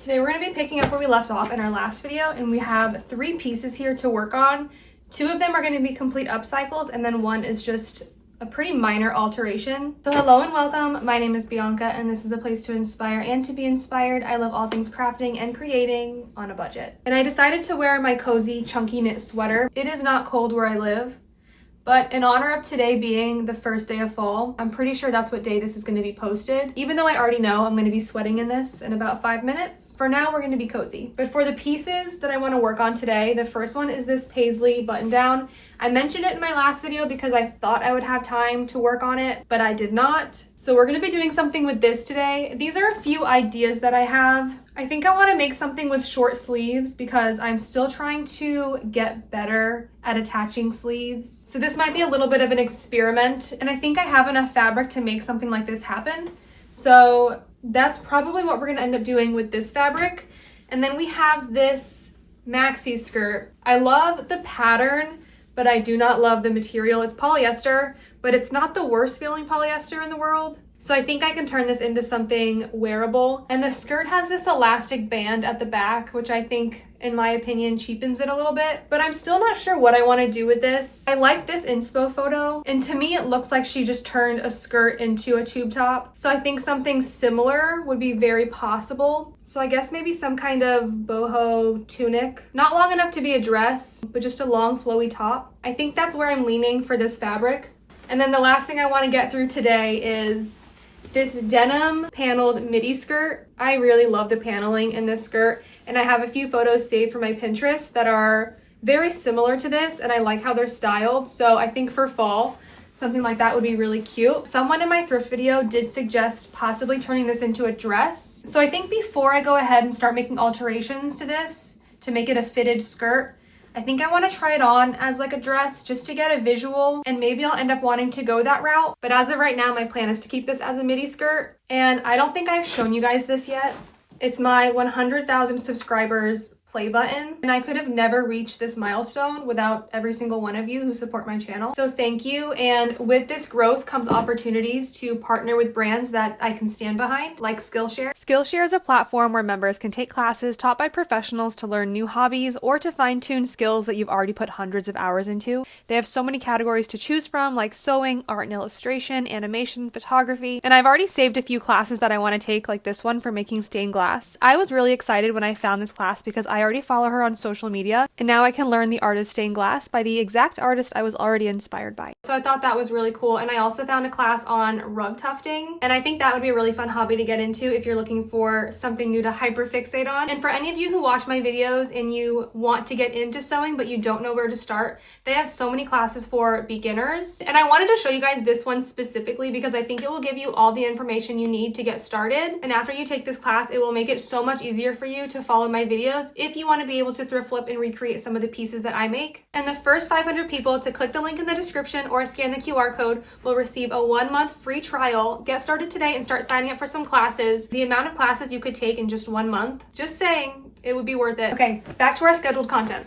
Today we're going to be picking up where we left off in our last video, and we have 3 pieces here to work on. 2 of them are going to be complete upcycles, and then 1 is just a pretty minor alteration. So hello and welcome, my name is Bianca, and this is a place to inspire and to be inspired. I love all things crafting and creating on a budget. And I decided to wear my cozy, chunky knit sweater. It is not cold where I live, but in honor of today being the first day of fall, I'm pretty sure that's what day this is going to be posted. Even though I already know I'm going to be sweating in this in about 5 minutes, for now we're going to be cozy. But for the pieces that I want to work on today, the first one is this paisley button down. I mentioned it in my last video because I thought I would have time to work on it, but I did not. So we're going to be doing something with this today. These are a few ideas that I have. I think I want to make something with short sleeves because I'm still trying to get better at attaching sleeves. So this might be a little bit of an experiment, and I think I have enough fabric to make something like this happen. So that's probably what we're going to end up doing with this fabric. And then we have this maxi skirt. I love the pattern, but I do not love the material. It's polyester, but it's not the worst feeling polyester in the world. So I think I can turn this into something wearable. And the skirt has this elastic band at the back, which I think, in my opinion, cheapens it a little bit. But I'm still not sure what I want to do with this. I like this inspo photo, and to me it looks like she just turned a skirt into a tube top. So I think something similar would be very possible. So I guess maybe some kind of boho tunic. Not long enough to be a dress, but just a long flowy top. I think that's where I'm leaning for this fabric. And then the last thing I want to get through today is this denim paneled midi skirt. I really love the paneling in this skirt, and I have a few photos saved for my Pinterest that are very similar to this, and I like how they're styled. So I think for fall, something like that would be really cute. Someone in my thrift video did suggest possibly turning this into a dress. So I think before I go ahead and start making alterations to this to make it a fitted skirt, I think I want to try it on as like a dress just to get a visual, and maybe I'll end up wanting to go that route. But as of right now, my plan is to keep this as a midi skirt. And I don't think I've shown you guys this yet. It's my 100,000 subscribers play button, and I could have never reached this milestone without every single one of you who support my channel. So thank you. And with this growth comes opportunities to partner with brands that I can stand behind, like Skillshare. Skillshare is a platform where members can take classes taught by professionals to learn new hobbies or to fine-tune skills that you've already put hundreds of hours into. They have so many categories to choose from, like sewing, art and illustration, animation, photography, and I've already saved a few classes that I want to take, like this one for making stained glass. I was really excited when I found this class because I already follow her on social media, and now I can learn the art of stained glass by the exact artist I was already inspired by. So I thought that was really cool, and I also found a class on rug tufting, and I think that would be a really fun hobby to get into if you're looking for something new to hyperfixate on. And for any of you who watch my videos and you want to get into sewing but you don't know where to start, they have so many classes for beginners. And I wanted to show you guys this one specifically because I think it will give you all the information you need to get started. And after you take this class, it will make it so much easier for you to follow my videos if you want to be able to thrift flip and recreate some of the pieces that I make. And the first 500 people to click the link in the description or scan the QR code will receive a 1-month free trial. Get started today and start signing up for some classes. The amount of classes you could take in just 1 month, just saying, it would be worth it. Okay, back to our scheduled content.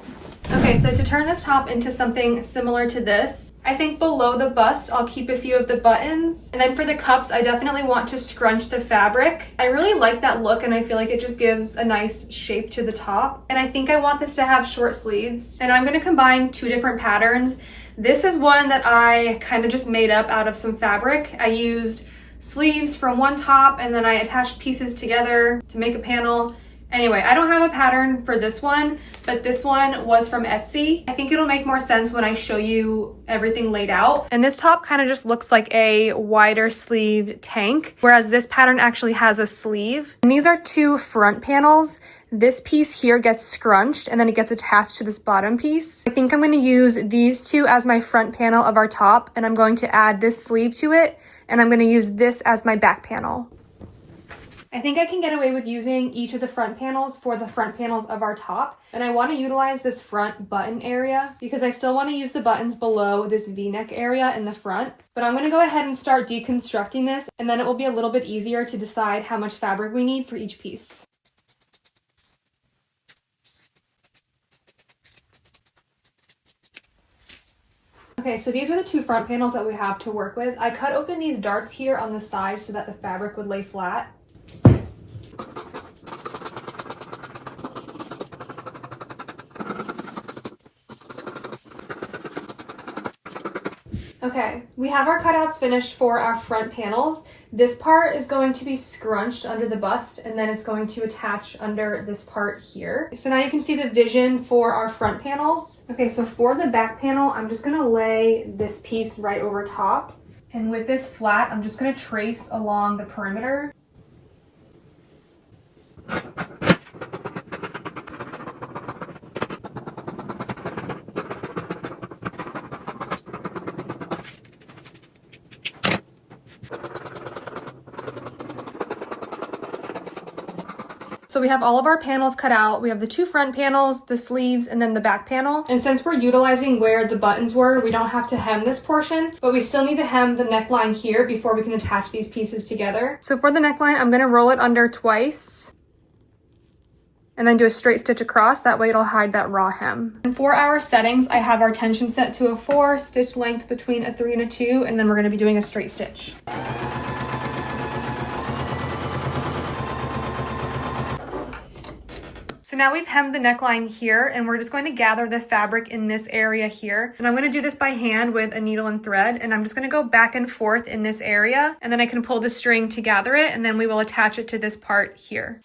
Okay, so to turn this top into something similar to this, I think below the bust, I'll keep a few of the buttons. And then for the cups, I definitely want to scrunch the fabric. I really like that look, and I feel like it just gives a nice shape to the top. And I think I want this to have short sleeves. And I'm gonna combine 2 different patterns. This is one that I kind of just made up out of some fabric. I used sleeves from one top, and then I attached pieces together to make a panel. Anyway, I don't have a pattern for this one, but this one was from Etsy. I think it'll make more sense when I show you everything laid out. And this top kind of just looks like a wider sleeved tank, whereas this pattern actually has a sleeve. And these are 2 front panels. This piece here gets scrunched and then it gets attached to this bottom piece. I think I'm going to use these 2 as my front panel of our top, and I'm going to add this sleeve to it, and I'm going to use this as my back panel. I think I can get away with using each of the front panels for the front panels of our top. And I want to utilize this front button area because I still want to use the buttons below this V-neck area in the front. But I'm going to go ahead and start deconstructing this, and then it will be a little bit easier to decide how much fabric we need for each piece. Okay, so these are the 2 front panels that we have to work with. I cut open these darts here on the side so that the fabric would lay flat. Okay, we have our cutouts finished for our front panels. This part is going to be scrunched under the bust, and then it's going to attach under this part here. So now you can see the vision for our front panels. Okay, so for the back panel, I'm just gonna lay this piece right over top. And with this flat, I'm just gonna trace along the perimeter. So we have all of our panels cut out. We have the two front panels, the sleeves, and then the back panel. And since we're utilizing where the buttons were, we don't have to hem this portion, but we still need to hem the neckline here before we can attach these pieces together. So for the neckline, I'm gonna roll it under twice and then do a straight stitch across. That way it'll hide that raw hem. And for our settings, I have our tension set to a 4, stitch length between a 3 and a 2, and then we're gonna be doing a straight stitch. So now we've hemmed the neckline here, and we're just going to gather the fabric in this area here. And I'm going to do this by hand with a needle and thread, and I'm just going to go back and forth in this area, and then I can pull the string to gather it, and then we will attach it to this part here.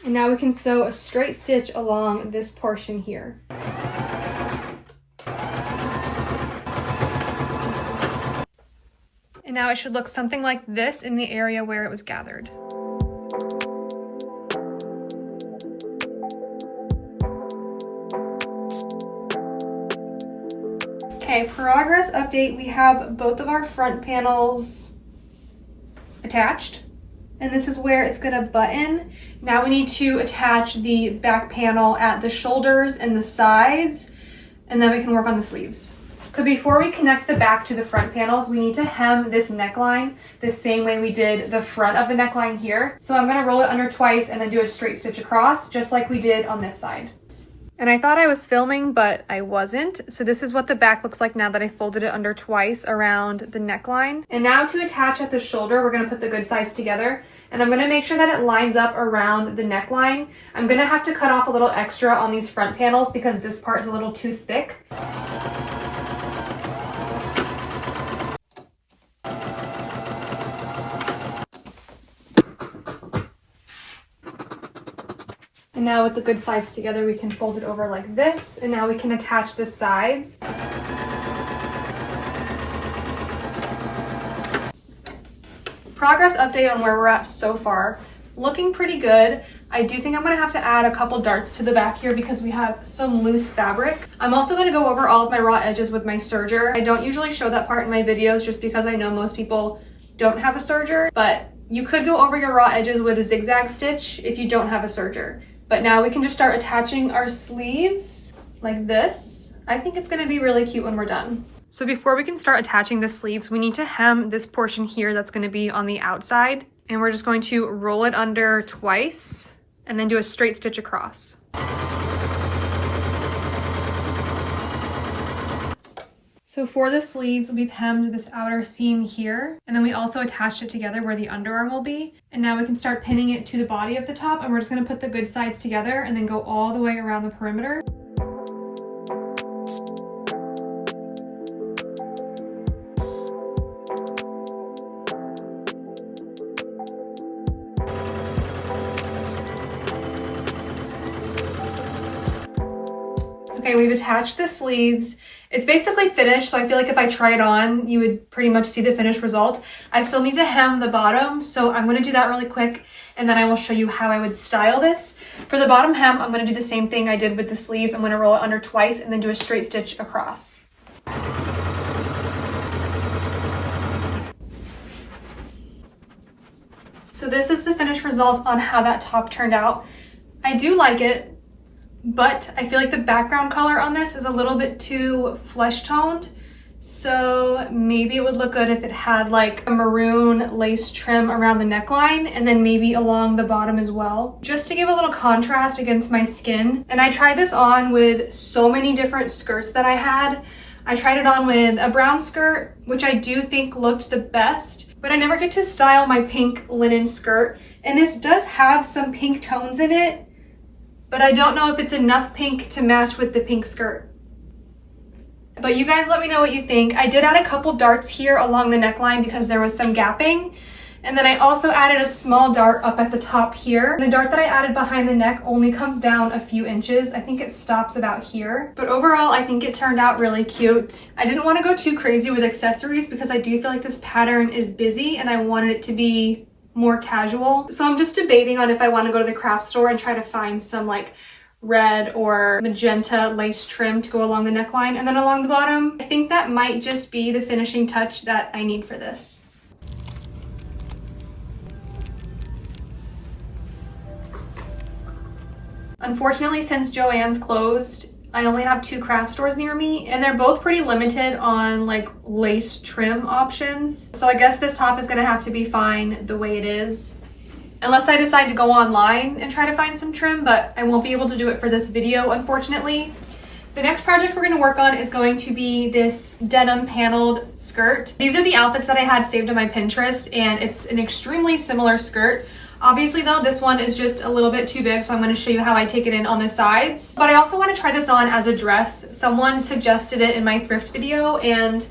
And now we can sew a straight stitch along this portion here. And now it should look something like this in the area where it was gathered. Okay, progress update. We have both of our front panels attached, and this is where it's gonna button. Now we need to attach the back panel at the shoulders and the sides, and then we can work on the sleeves. So before we connect the back to the front panels, we need to hem this neckline the same way we did the front of the neckline here. So I'm gonna roll it under twice and then do a straight stitch across, just like we did on this side. And I thought I was filming, but I wasn't. So this is what the back looks like now that I folded it under twice around the neckline. And now to attach at the shoulder, we're gonna put the good sides together. And I'm gonna make sure that it lines up around the neckline. I'm gonna have to cut off a little extra on these front panels because this part is a little too thick. And now with the good sides together, we can fold it over like this, and now we can attach the sides. Progress update on where we're at so far. Looking pretty good. I do think I'm gonna have to add a couple darts to the back here because we have some loose fabric. I'm also gonna go over all of my raw edges with my serger. I don't usually show that part in my videos just because I know most people don't have a serger, but you could go over your raw edges with a zigzag stitch if you don't have a serger. But now we can just start attaching our sleeves like this. I think it's gonna be really cute when we're done. So before we can start attaching the sleeves, we need to hem this portion here that's gonna be on the outside. And we're just going to roll it under twice and then do a straight stitch across. So for the sleeves, we've hemmed this outer seam here, and then we also attached it together where the underarm will be. And now we can start pinning it to the body of the top, and we're just gonna put the good sides together and then go all the way around the perimeter. Okay, we've attached the sleeves. It's basically finished, so I feel like if I try it on, you would pretty much see the finished result. I still need to hem the bottom, so I'm gonna do that really quick, and then I will show you how I would style this. For the bottom hem, I'm gonna do the same thing I did with the sleeves. I'm gonna roll it under twice and then do a straight stitch across. So this is the finished result on how that top turned out. I do like it, but I feel like the background color on this is a little bit too flesh toned. So maybe it would look good if it had like a maroon lace trim around the neckline and then maybe along the bottom as well, just to give a little contrast against my skin. And I tried this on with so many different skirts that I had. I tried it on with a brown skirt, which I do think looked the best, but I never get to style my pink linen skirt And this does have some pink tones in it, but I don't know if it's enough pink to match with the pink skirt. But you guys let me know what you think. I did add a couple darts here along the neckline because there was some gapping. And then I also added a small dart up at the top here. And the dart that I added behind the neck only comes down a few inches. I think it stops about here. But overall, I think it turned out really cute. I didn't want to go too crazy with accessories because I do feel like this pattern is busy and I wanted it to be more casual. So I'm just debating on if I want to go to the craft store and try to find some like red or magenta lace trim to go along the neckline and then along the bottom. I think that might just be the finishing touch that I need for this. Unfortunately, since Joann's closed, I only have 2 craft stores near me and they're both pretty limited on like lace trim options. So I guess this top is gonna have to be fine the way it is. Unless I decide to go online and try to find some trim, but I won't be able to do it for this video, unfortunately. The next project we're gonna work on is going to be this denim paneled skirt. These are the outfits that I had saved on my Pinterest and it's an extremely similar skirt. Obviously though, this one is just a little bit too big, so I'm going to show you how I take it in on the sides. But I also want to try this on as a dress. Someone suggested it in my thrift video, and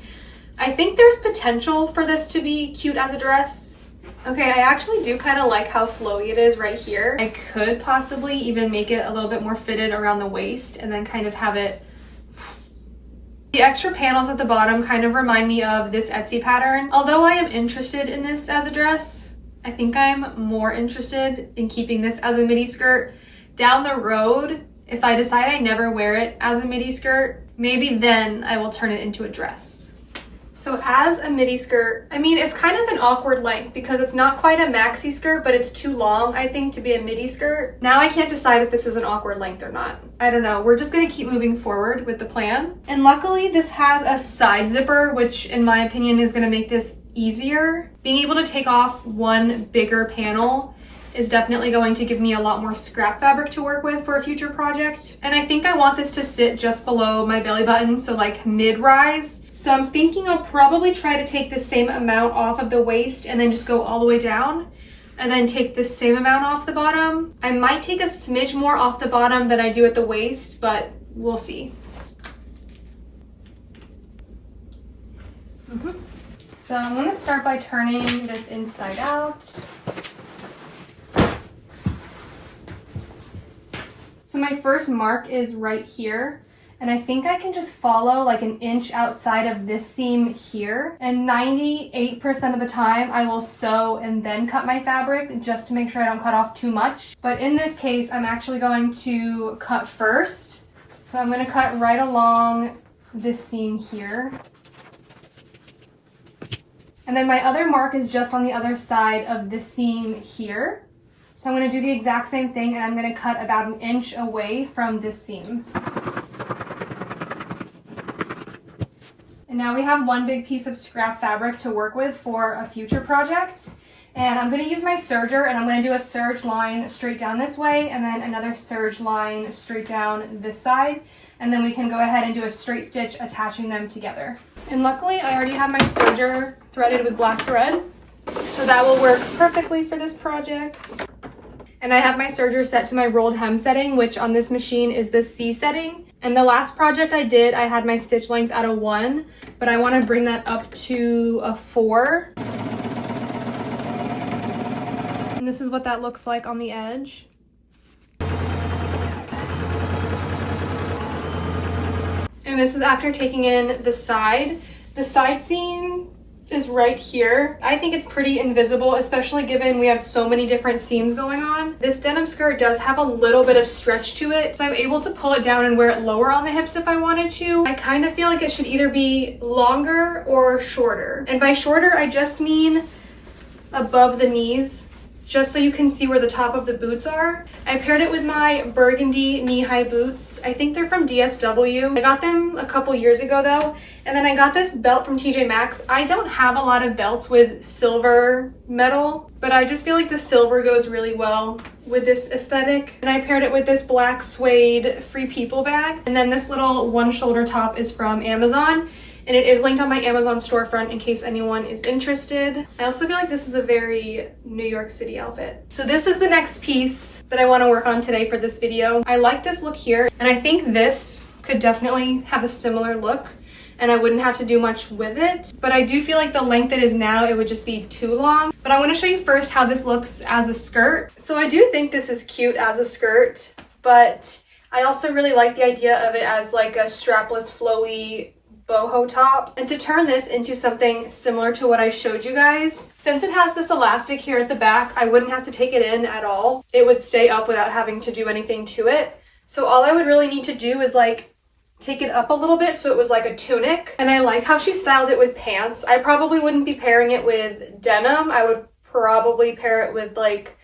I think there's potential for this to be cute as a dress. Okay, I actually do kind of like how flowy it is right here. I could possibly even make it a little bit more fitted around the waist and then kind of have it. The extra panels at the bottom kind of remind me of this Etsy pattern. Although I am interested in this as a dress, I think I'm more interested in keeping this as a midi skirt. Down the road, if I decide I never wear it as a midi skirt, maybe then I will turn it into a dress. So as a midi skirt, I mean, it's kind of an awkward length because it's not quite a maxi skirt, but it's too long, I think, to be a midi skirt. Now I can't decide if this is an awkward length or not. I don't know. We're just gonna keep moving forward with the plan. And luckily this has a side zipper, which in my opinion is gonna make this easier. Being able to take off one bigger panel is definitely going to give me a lot more scrap fabric to work with for a future project. And I think I want this to sit just below my belly button, so like mid-rise. So I'm thinking I'll probably try to take the same amount off of the waist and then just go all the way down and then take the same amount off the bottom. I might take a smidge more off the bottom than I do at the waist, but we'll see. So I'm going to start by turning this inside out. So my first mark is right here, and I think I can just follow like an inch outside of this seam here. And 98% of the time I will sew and then cut my fabric just to make sure I don't cut off too much. But in this case, I'm actually going to cut first. So I'm going to cut right along this seam here. And then my other mark is just on the other side of the seam here. So I'm going to do the exact same thing, and I'm going to cut about an inch away from this seam. And now we have one big piece of scrap fabric to work with for a future project. And I'm going to use my serger, and I'm going to do a serge line straight down this way, and then another serge line straight down this side. And then we can go ahead and do a straight stitch attaching them together. And luckily, I already have my serger threaded with black thread, so that will work perfectly for this project. And I have my serger set to my rolled hem setting, which on this machine is the C setting. And the last project I did, I had my stitch length at a 1, but I want to bring that up to a 4. And this is what that looks like on the edge. And this is after taking in the side. The side seam is right here. I think it's pretty invisible, especially given we have so many different seams going on. This denim skirt does have a little bit of stretch to it, so I'm able to pull it down and wear it lower on the hips if I wanted to. I kind of feel like it should either be longer or shorter. And by shorter, I just mean above the knees, just so you can see where the top of the boots are. I paired it with my burgundy knee-high boots. I think they're from DSW. I got them a couple years ago though. And then I got this belt from TJ Maxx. I don't have a lot of belts with silver metal, but I just feel like the silver goes really well with this aesthetic. And I paired it with this black suede Free People bag. And then this little one shoulder top is from Amazon. and it is linked on my Amazon storefront in case anyone is interested. I also feel like this is a very New York City outfit. So this is the next piece that I want to work on today for this video. I like this look here, and I think this could definitely have a similar look, and I wouldn't have to do much with it. But I do feel like the length it is now, it would just be too long. But I want to show you first how this looks as a skirt. So I do think this is cute as a skirt, but I also really like the idea of it as like a strapless, flowy boho top. And to turn this into something similar to what I showed you guys, since it has this elastic here at the back, I wouldn't have to take it in at all. It would stay up without having to do anything to it. So all I would really need to do is like take it up a little bit so it was like a tunic. And I like how she styled it with pants. I probably wouldn't be pairing it with denim. I would probably pair it with like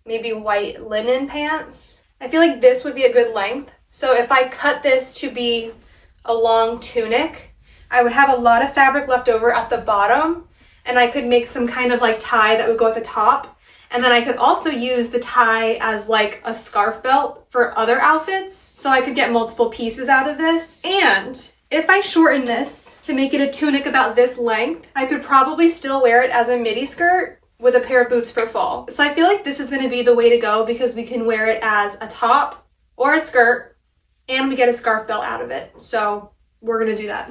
maybe white linen pants. I feel like this would be a good length. So if I cut this to be a long tunic, I would have a lot of fabric left over at the bottom, and I could make some kind of like tie that would go at the top. And then I could also use the tie as like a scarf belt for other outfits. So I could get multiple pieces out of this. And if I shorten this to make it a tunic about this length, I could probably still wear it as a midi skirt with a pair of boots for fall. So I feel like this is going to be the way to go because we can wear it as a top or a skirt, and we get a scarf belt out of it. So we're going to do that.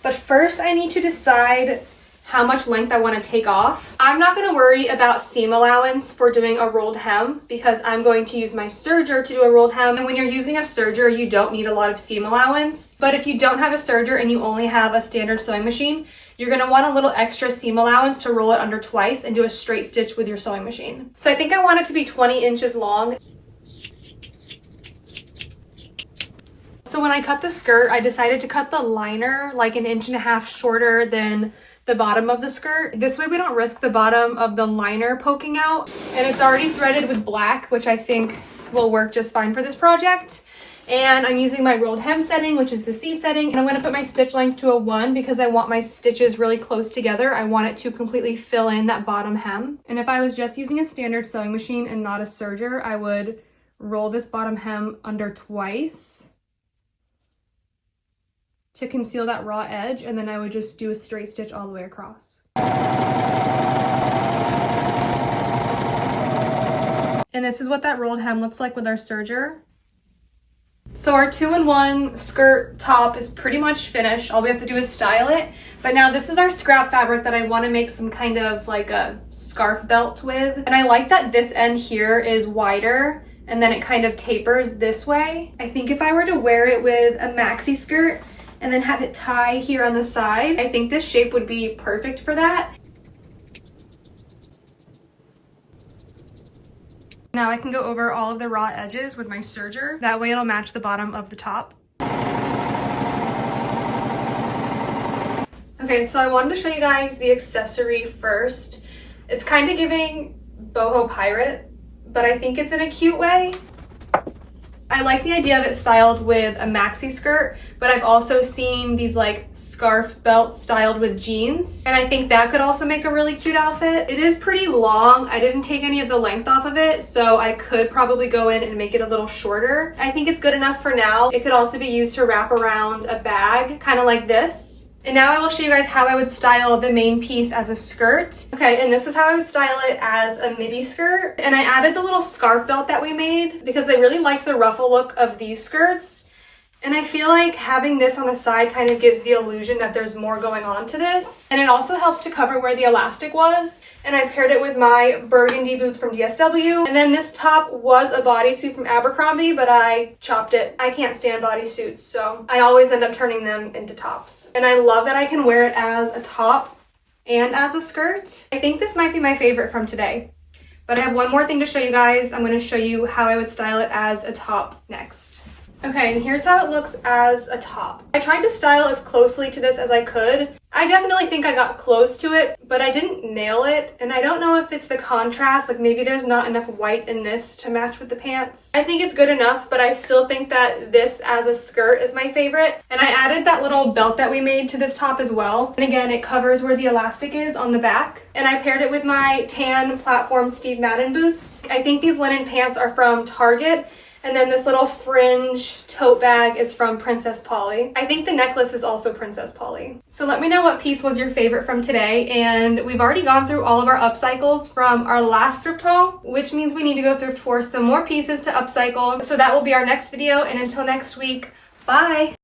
But first I need to decide how much length I want to take off. I'm not going to worry about seam allowance for doing a rolled hem because I'm going to use my serger to do a rolled hem. And when you're using a serger, you don't need a lot of seam allowance. But if you don't have a serger and you only have a standard sewing machine, you're going to want a little extra seam allowance to roll it under twice and do a straight stitch with your sewing machine. So I think I want it to be 20 inches long. So when I cut the skirt, I decided to cut the liner like 1.5 inches shorter than the bottom of the skirt. This way we don't risk the bottom of the liner poking out. And it's already threaded with black, which I think will work just fine for this project. And I'm using my rolled hem setting, which is the C setting. And I'm going to put my stitch length to a 1 because I want my stitches really close together. I want it to completely fill in that bottom hem. And if I was just using a standard sewing machine and not a serger, I would roll this bottom hem under twice to conceal that raw edge, and then I would just do a straight stitch all the way across. And this is what that rolled hem looks like with our serger. So our 2-in-1 skirt top is pretty much finished. All we have to do is style it. But now this is our scrap fabric that I want to make some kind of like a scarf belt with. And I like that this end here is wider and then it kind of tapers this way. I think if I were to wear it with a maxi skirt and then have it tie here on the side, I think this shape would be perfect for that. Now I can go over all of the raw edges with my serger. That way it'll match the bottom of the top. Okay, so I wanted to show you guys the accessory first. It's kind of giving boho pirate, but I think it's in a cute way. I like the idea of it styled with a maxi skirt, but I've also seen these like scarf belts styled with jeans, and I think that could also make a really cute outfit. It is pretty long. I didn't take any of the length off of it, so I could probably go in and make it a little shorter. I think it's good enough for now. It could also be used to wrap around a bag, kind of like this. And now I will show you guys how I would style the main piece as a skirt. Okay, and this is how I would style it as a midi skirt. And I added the little scarf belt that we made because I really liked the ruffle look of these skirts. And I feel like having this on the side kind of gives the illusion that there's more going on to this. And it also helps to cover where the elastic was. And I paired it with my burgundy boots from DSW. And then this top was a bodysuit from Abercrombie, but I chopped it. I can't stand bodysuits, so I always end up turning them into tops. And I love that I can wear it as a top and as a skirt. I think this might be my favorite from today. But I have one more thing to show you guys. I'm going to show you how I would style it as a top next. Okay, and here's how it looks as a top. I tried to style as closely to this as I could. I definitely think I got close to it, but I didn't nail it. And I don't know if it's the contrast, like maybe there's not enough white in this to match with the pants. I think it's good enough, but I still think that this as a skirt is my favorite. And I added that little belt that we made to this top as well. And again, it covers where the elastic is on the back. And I paired it with my tan platform Steve Madden boots. I think these linen pants are from Target. And then this little fringe tote bag is from Princess Polly. I think the necklace is also Princess Polly. So let me know what piece was your favorite from today. And we've already gone through all of our upcycles from our last thrift haul, which means we need to go thrift for some more pieces to upcycle. So that will be our next video. And until next week, bye.